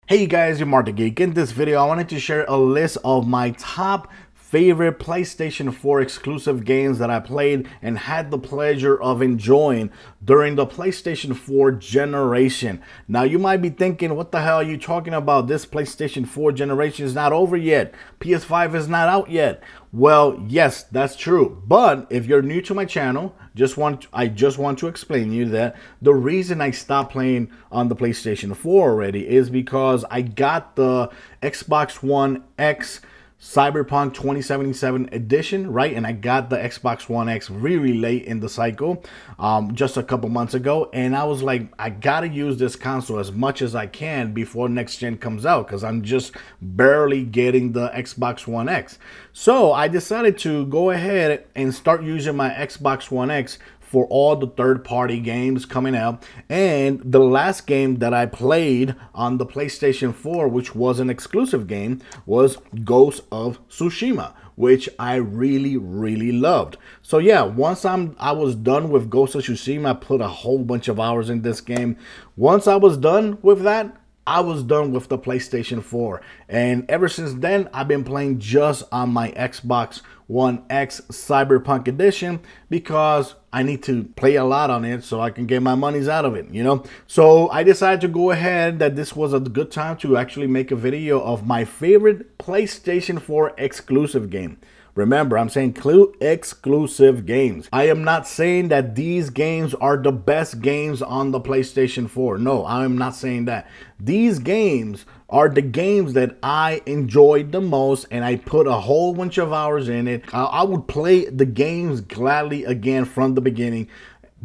Hey guys, you're Mark the Geek. In this video, I wanted to share a list of my top favorite PlayStation 4 exclusive games that I played and had the pleasure of enjoying during the PlayStation 4 generation. Now, you might be thinking, what the hell are you talking about? This PlayStation 4 generation is not over yet. PS5 is not out yet. Well, yes, that's true. But if you're new to my channel, I just want to explain to you that the reason I stopped playing on the PlayStation 4 already is because I got the Xbox One X Cyberpunk 2077 edition, right? And I got the Xbox One X really late in the cycle, just a couple months ago. And I was like, I gotta use this console as much as I can before next gen comes out, because I'm just barely getting the Xbox One X. So I decided to go ahead and start using my Xbox One X for all the third-party games coming out. And the last game that I played on the PlayStation 4, which was an exclusive game, was Ghost of Tsushima, which I really loved. So yeah, once I was done with Ghost of Tsushima, I put a whole bunch of hours in this game. Once I was done with that, I was done with the PlayStation 4, and ever since then I've been playing just on my Xbox One X Cyberpunk Edition, because I need to play a lot on it so I can get my monies out of it, you know. So I decided to go ahead that this was a good time to actually make a video of my favorite PlayStation 4 exclusive game. Remember, I'm saying exclusive games. I am not saying that these games are the best games on the PlayStation 4. No, I am not saying that. These games are the games that I enjoyed the most, and I put a whole bunch of hours in it. I would play the games gladly again from the beginning,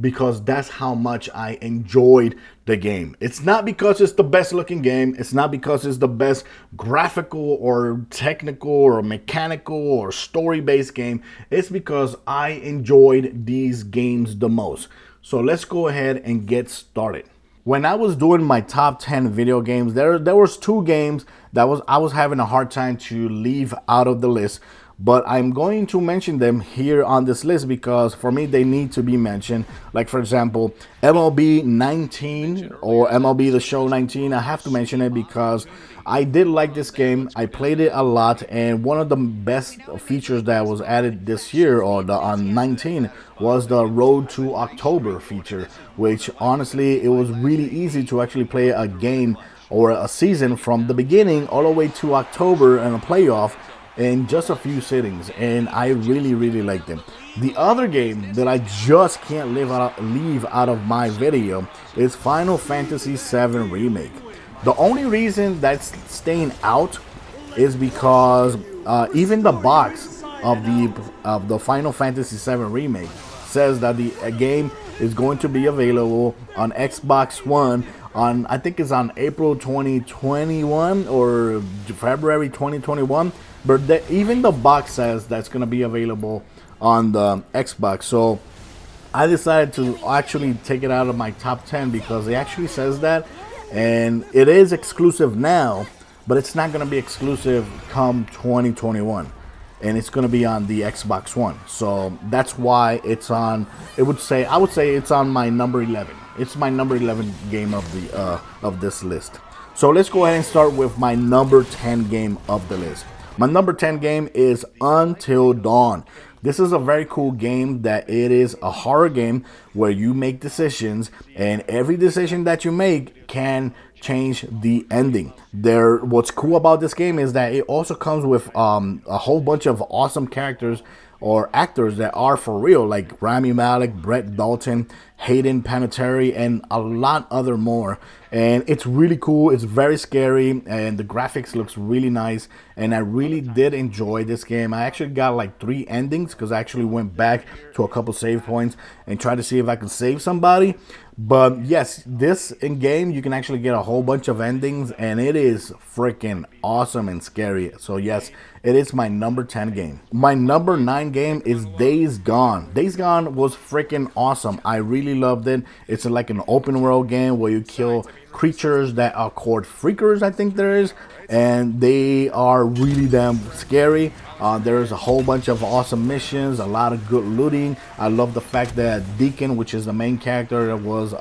because that's how much I enjoyed the game. It's not because it's the best looking game. It's not because it's the best graphical or technical or mechanical or story-based game. It's because I enjoyed these games the most. So let's go ahead and get started. When I was doing my top 10 video games, there was two games that I was having a hard time to leave out of the list. But I'm going to mention them here on this list because for me they need to be mentioned. Like, for example, MLB 19 or MLB The Show 19. I have to mention it because I did like this game. I played it a lot, and one of the best features that was added this year, or on 19, was the Road to October feature, which honestly, it was really easy to actually play a game or a season from the beginning all the way to October and a playoff in just a few sittings, and I really liked them. The other game that I just can't leave out of my video is Final Fantasy VII Remake. The only reason that's staying out is because even the box of the Final Fantasy VII Remake says that the game is going to be available on Xbox One on, I think it's on April 2021 or February 2021. But even the box says that's going to be available on the Xbox. So I decided to actually take it out of my top 10 because it actually says that. And it is exclusive now, but it's not going to be exclusive come 2021. And it's going to be on the Xbox One. So that's why it's on, I would say it's on my number 11. It's my number 11 game of this list. So let's go ahead and start with my number 10 game of the list. My number 10 game is Until Dawn. This is a very cool game that it is a horror game where you make decisions, and every decision that you make can change the ending. What's cool about this game is that it also comes with a whole bunch of awesome characters or actors that are for real, like Rami Malek, Brett Dalton, Hayden Panettiere, and a lot other more. And it's really cool. It's very scary, and the graphics looks really nice, and I really did enjoy this game. I actually got like 3 endings because I actually went back to a couple save points and tried to see if I could save somebody. But yes, this in game you can actually get a whole bunch of endings, and it is freaking awesome and scary. So yes, it is my number 10 game. My number 9 game is Days Gone. Days Gone was freaking awesome. I really loved it. It's like an open world game where you kill creatures that are called freakers, I think there is, and they are really damn scary. There's a whole bunch of awesome missions, a lot of good looting. I love the fact that Deacon, which is the main character, was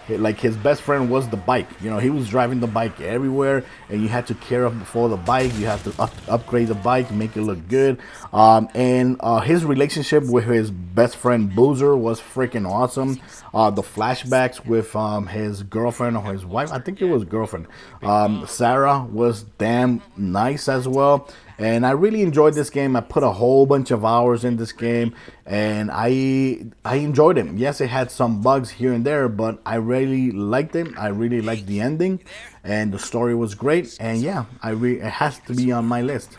like his best friend was the bike. You know, he was driving the bike everywhere, and you had to care for the bike. You have to upgrade the bike, make it look good. And his relationship with his best friend Boozer was freaking awesome. The flashbacks with his girlfriend or his wife, I think it was girlfriend, Sarah, was damn nice as well. And I really enjoyed this game. I put a whole bunch of hours in this game, and I enjoyed it. Yes, it had some bugs here and there, but I really liked it. I really liked the ending, and the story was great. And yeah, it has to be on my list.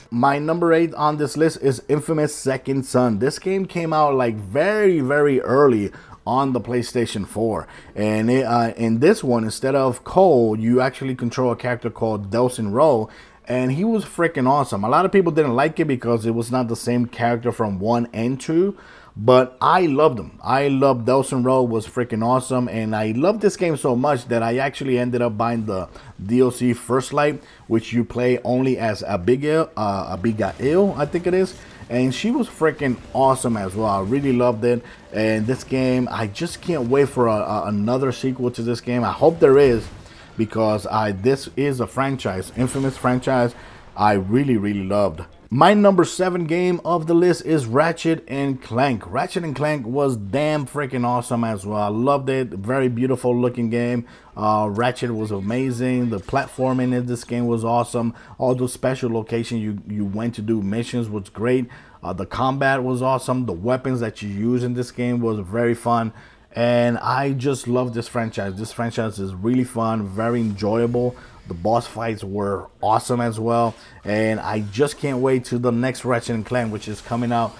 My number 8 on this list is Infamous Second Son. This game came out like very, very early on the PlayStation 4, and in this one, instead of Cole, you actually control a character called Delsin Rowe, and he was freaking awesome. A lot of people didn't like it because it was not the same character from 1 and 2, but I loved him. I loved Delsin Rowe, was freaking awesome, and I loved this game so much that I actually ended up buying the DLC First Light, which you play only as Abigail, I think it is. And she was freaking awesome as well. I really loved it. And this game, I just can't wait for another sequel to this game. I hope there is, because this is a franchise, infamous franchise, I really, really loved. My number 7 game of the list is Ratchet and Clank. Ratchet and Clank was damn freaking awesome as well. I loved it. Very beautiful looking game. Ratchet was amazing. The platforming in this game was awesome. All those special locations you went to do missions was great. The combat was awesome. The weapons that you use in this game was very fun. And I just love this franchise. This franchise is really fun, very enjoyable. The boss fights were awesome as well. And I just can't wait to the next Ratchet & Clank, which is coming out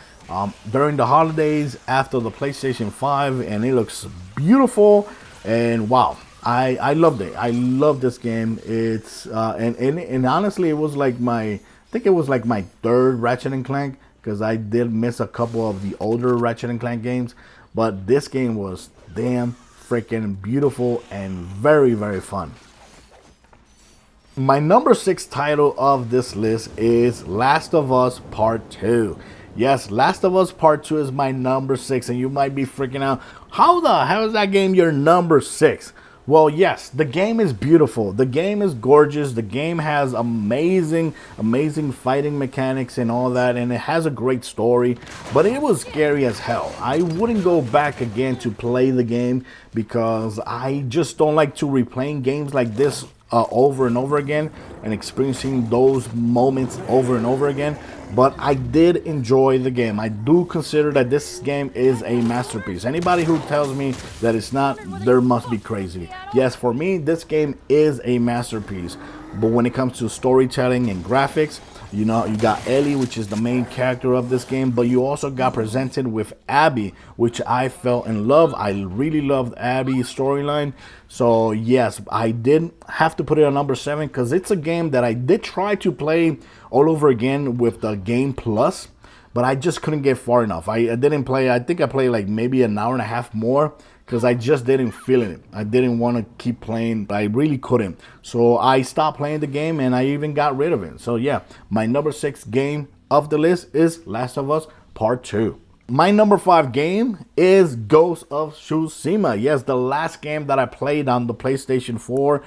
during the holidays after the PlayStation 5. And it looks beautiful. And wow, I loved it. I love this game. It's and honestly, it was like I think it was like my 3rd Ratchet & Clank, because I did miss a couple of the older Ratchet & Clank games. But this game was damn freaking beautiful and very, very fun. My number 6 title of this list is Last of Us Part 2. Yes, Last of Us Part 2 is my number 6, and you might be freaking out. How the hell is that game your number 6? Well, yes, the game is beautiful. The game is gorgeous. The game has amazing fighting mechanics and all that, and it has a great story, but it was scary as hell. I wouldn't go back again to play the game, because I just don't like to replaying games like this over and over again and experiencing those moments over and over again. But I did enjoy the game. I do consider that this game is a masterpiece. Anybody who tells me that it's not, there must be crazy. Yes, for me, this game is a masterpiece. But when it comes to storytelling and graphics, you know, you got Ellie, which is the main character of this game, but you also got presented with Abby, which I fell in love. I really loved Abby's storyline. So yes, I did have to put it on number 7, because it's a game that I did try to play all over again with the Game Plus, but I just couldn't get far enough. I didn't play. I think I played like maybe an hour and a half more, because I just didn't feel it. I didn't want to keep playing. I really couldn't. So I stopped playing the game, and I even got rid of it. So yeah, my number 6 game of the list is Last of Us Part 2. My number 5 game is Ghost of Tsushima. Yes, the last game that I played on the PlayStation 4.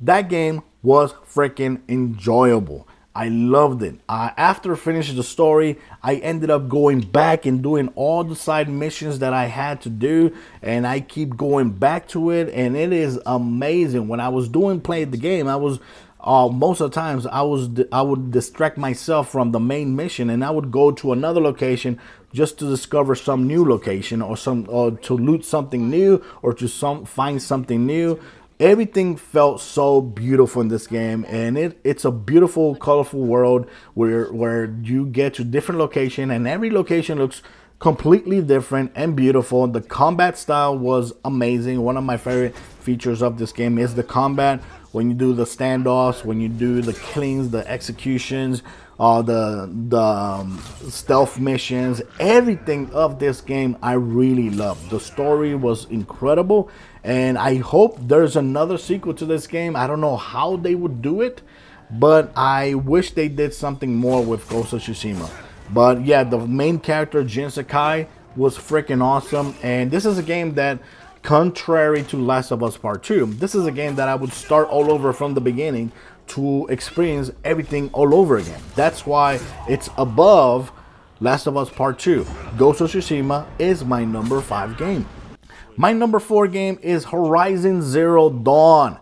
That game was freaking enjoyable. I loved it. After finishing the story, I ended up going back and doing all the side missions that I had to do, and I keep going back to it, and it is amazing. When I was playing the game, I was most of the times I would distract myself from the main mission, and I would go to another location just to discover some new location, or to loot something new, or to find something new. Everything felt so beautiful in this game, and it's a beautiful, colorful world where you get to different location, and every location looks completely different and beautiful. The combat style was amazing. One of my favorite features of this game is the combat, when you do the standoffs, when you do the killings, the executions, the stealth missions, everything of this game I really loved. The story was incredible, and I hope there's another sequel to this game. I don't know how they would do it, but I wish they did something more with Ghost of Tsushima. But yeah, the main character, Jin Sakai, was freaking awesome. And this is a game that, contrary to Last of Us Part 2, this is a game that I would start all over from the beginning to experience everything all over again. That's why it's above Last of Us Part 2. Ghost of Tsushima is my number 5 game. My number 4 game is Horizon Zero Dawn.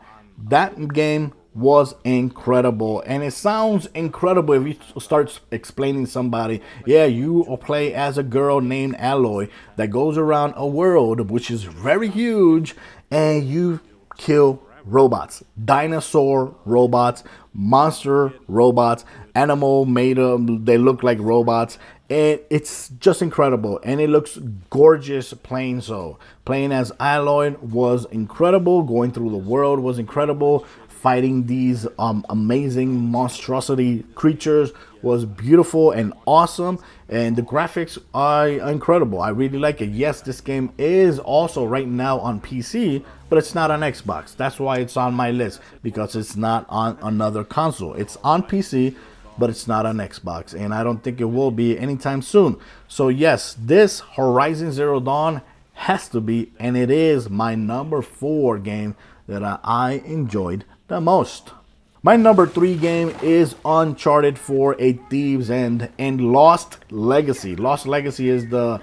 That game was incredible, and it sounds incredible if you start explaining somebody, yeah, you play as a girl named Aloy that goes around a world which is very huge, and you kill robots, dinosaur robots, monster robots, animal made them, they look like robots, and it's just incredible, and it looks gorgeous playing. So playing as Aloy was incredible, going through the world was incredible, fighting these amazing monstrosity creatures was beautiful and awesome, and the graphics are incredible. I really like it. Yes, this game is also right now on PC, but it's not on Xbox. That's why it's on my list, because it's not on another console. It's on PC, but it's not on Xbox, and I don't think it will be anytime soon. So yes, this Horizon Zero Dawn has to be, and it is my number 4 game that I enjoyed the most. My number 3 game is Uncharted 4: A Thief's End and Lost Legacy. Lost Legacy is the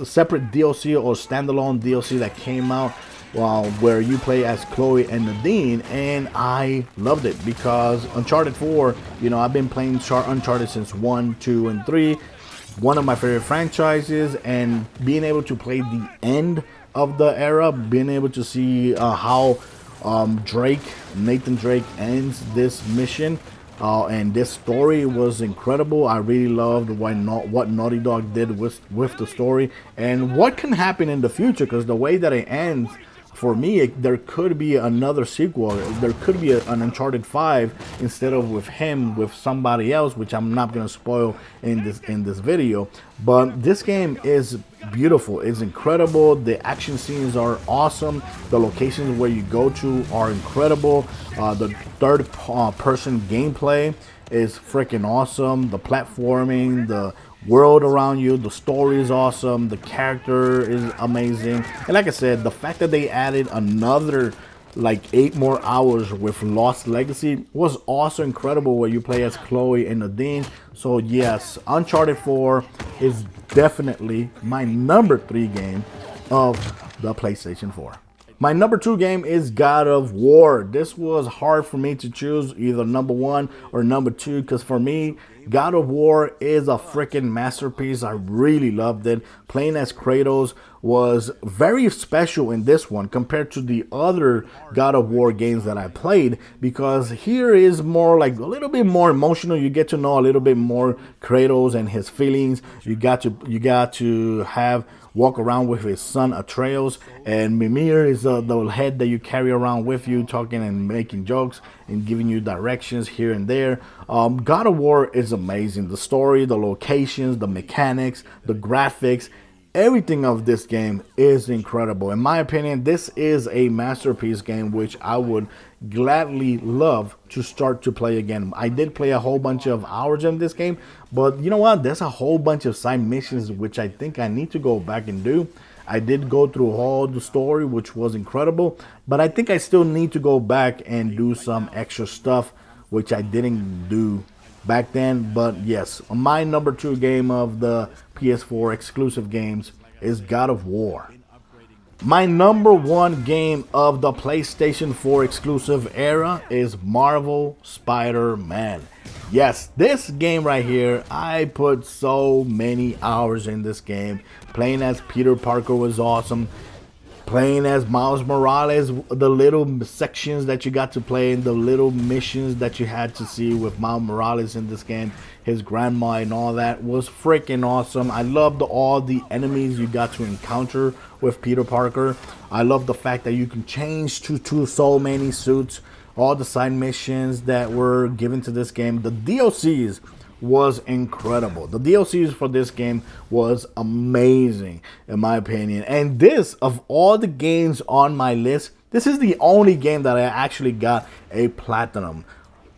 separate DLC or standalone DLC that came out where you play as Chloe and Nadine, and I loved it because Uncharted 4, you know, I've been playing Uncharted since 1, 2, and 3. One of my favorite franchises, and being able to play the end of the era, being able to see how Nathan Drake ends this mission, and this story was incredible. I really loved what Naughty Dog did with the story and what can happen in the future, because the way that it ends, for me, there could be another sequel. There could be an Uncharted 5 instead of with him, with somebody else, which I'm not going to spoil in this video. But this game is beautiful. It's incredible. The action scenes are awesome. The locations where you go to are incredible. The third person gameplay is freaking awesome. The platforming, the world around you, the story is awesome, the character is amazing, and like I said, the fact that they added another like 8 more hours with Lost Legacy was also incredible, where you play as Chloe and Nadine. So yes, Uncharted 4 is definitely my number 3 game of the PlayStation 4. My number 2 game is God of War. This was hard for me to choose either number 1 or number 2, because for me, God of War is a freaking masterpiece. I really loved it. Playing as Kratos was very special in this one compared to the other God of War games that I played, because here is more like a little bit more emotional. You get to know a little bit more Kratos and his feelings. You got to walk around with his son Atreus, and Mimir is the head that you carry around with you, talking and making jokes and giving you directions here and there. God of War is amazing. The story, the locations, the mechanics, the graphics, everything of this game is incredible. In my opinion, this is a masterpiece game which I would gladly love to start to play again. I did play a whole bunch of hours in this game, but you know what? There's a whole bunch of side missions which I think I need to go back and do. I did go through all the story, which was incredible, but I think I still need to go back and do some extra stuff which I didn't do back then. But yes, my number 2 game of the PS4 exclusive games is God of War. My number 1 game of the PlayStation 4 exclusive era is Marvel Spider-Man. Yes, this game right here, I put so many hours in this game. Playing as Peter Parker was awesome. playing as Miles Morales, the little sections that you got to play in, the little missions that you had to see with Miles Morales in this game, his grandma and all that was freaking awesome. I loved all the enemies you got to encounter with Peter Parker. I love the fact that you can change to so many suits, all the side missions that were given to this game. The DLCs was incredible. The DLCs for this game was amazing in my opinion. And this, of all the games on my list, this is the only game that I actually got a platinum.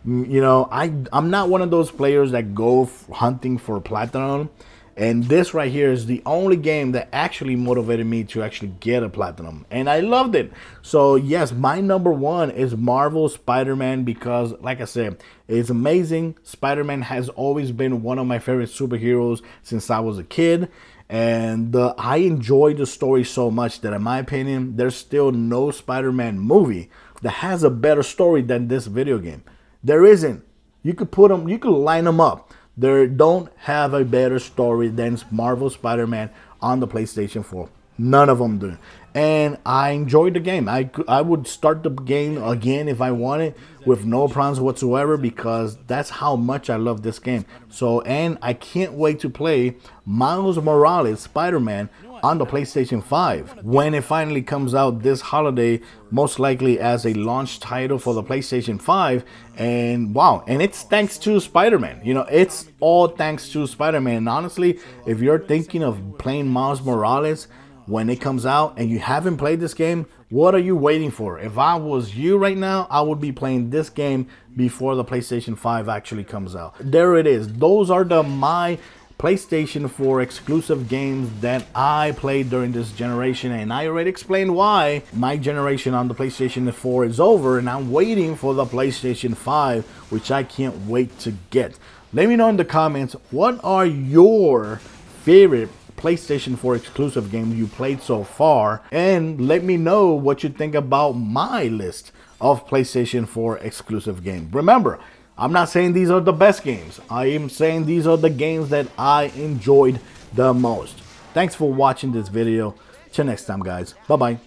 You know, I'm not one of those players that go hunting for platinum. And this right here is the only game that actually motivated me to actually get a platinum. And I loved it. So yes, my number one is Marvel Spider-Man because, like I said, it's amazing. Spider-Man has always been one of my favorite superheroes since I was a kid. And I enjoy the story so much that in my opinion, there's still no Spider-Man movie that has a better story than this video game. There isn't. You could put them, you could line them up. They don't have a better story than Marvel Spider-Man on the PlayStation 4. None of them do. And I enjoyed the game. I would start the game again if I wanted with no problems whatsoever because that's how much I love this game. So, and I can't wait to play Miles Morales Spider-Man on the PlayStation 5 when it finally comes out this holiday, most likely as a launch title for the PlayStation 5. And wow, and it's thanks to Spider-Man. You know, it's all thanks to Spider-Man. And honestly, if you're thinking of playing Miles Morales when it comes out and you haven't played this game, what are you waiting for? If I was you right now, I would be playing this game before the PlayStation 5 actually comes out. There it is. Those are my PlayStation 4 exclusive games that I played during this generation, and I already explained why my generation on the PlayStation 4 is over and I'm waiting for the PlayStation 5, which I can't wait to get. Let me know in the comments, what are your favorite PlayStation 4 exclusive games you played so far, and let me know what you think about my list of PlayStation 4 exclusive games. Remember, I'm not saying these are the best games. I am saying these are the games that I enjoyed the most. Thanks for watching this video. Till next time, guys. Bye-bye.